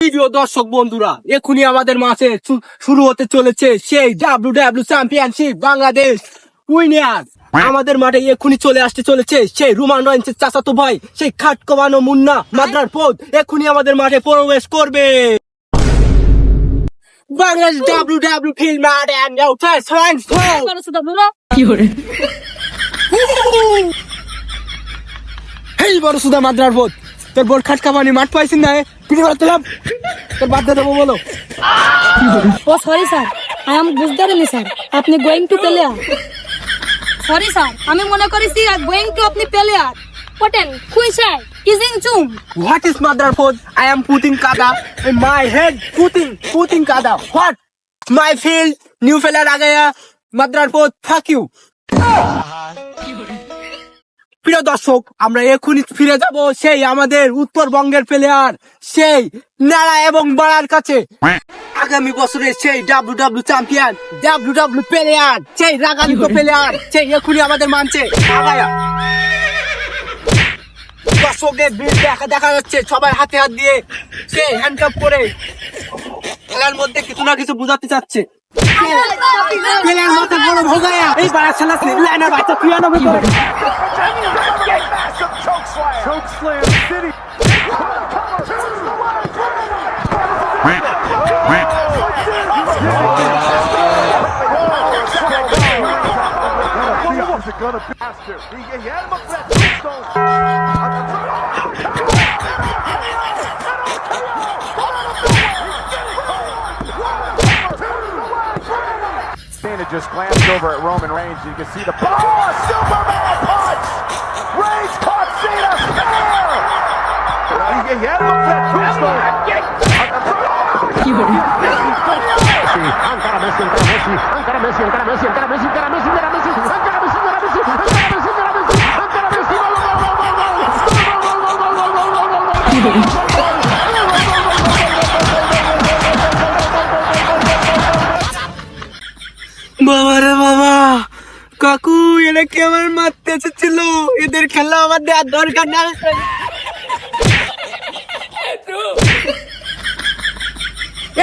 প্রিয় দর্শক বন্ধুরা, এখনই আমাদের মাঝে শুরু হতে চলেছে সেই ডাব্লিউডাব্লিউ চ্যাম্পিয়নশিপ বাংলাদেশ উইনার। আমাদের মাঠে এখনই চলে আসতে চলেছে সেই রোমান রয়েন্সের চাচাতো ভাই, সেই খাট কমানো মুন্না মাদ্রার পদ এখনই আমাদের মাঠে প্রবেশ করবে। বাংলাদেশ ডাব্লিউডাব্লিউ ফিল্ড মাঠ এন্ড নাও ফার্স্ট হ্যান্ডস হেই বড় সুদা মাদ্রার পদ, তোর বোর্ড খাট কামানি মাঠ পাইছিস না? পিঠে করে তোলাম তোর বাদ দেবো বলো। ও সরি স্যার, আমি বুঝতে পারিনি স্যার, আপনি going to player. Sorry sir, আমি মনে করেছি গোয়িং টু আপনি প্লেয়ার। পটেন কুইসাই কিজিং চুম। What is motherfucker? I am putting kada in my head. Putting kada. What? My field. New fella आ गया. motherfucker. Fuck you. প্রিয় দর্শক, আমরা এখনই ফিরে যাব সেই আমাদের উত্তরবঙ্গের প্লেয়ার সেই নাড়া এবং বাড়ার কাছে। আগামী বছরের সেই ডাব্লিউডাব্লিউ চ্যাম্পিয়ন, ডাব্লিউডাব্লিউ প্লেয়ার, সেই রাগানিত প্লেয়ার, সেই এখনই আমাদের মানছে আগায়া। দর্শকদের ভিড় দেখা যাচ্ছে, সবাই হাতে হাত দিয়ে সে হ্যান্ডকাপ করে খেলার মধ্যে কিছু না কিছু বুঝাতে চাচ্ছে। প্লেয়ার মাথা গরম হয়ে গয়া, এই বাড়া ছেলে লাইনার বাচ্চা তুই আনো ভিতরে। Cena just glanced over at Roman Reigns. You can see the Superman punch. Reigns caught Cena spear. He had him up for that tombstone. বাবা রে বাবা, কাকু এরা কি আমার মারতে এসেছিল? এদের খেলা আমার দেওয়ার দরকার না।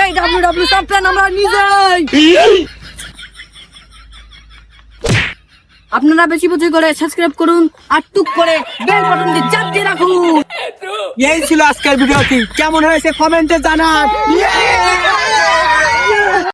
এই ডাব্লিউডাব্লিউ চ্যাম্পিয়ন আমরা নিজেই। আপনারা বেশি বেশি করে সাবস্ক্রাইব করুন আর টুক করে বেল বাটনটি চাপ দিয়ে রাখুন। এই ছিল আজকের ভিডিওটি, কেমন হয়েছে কমেন্টে জানান।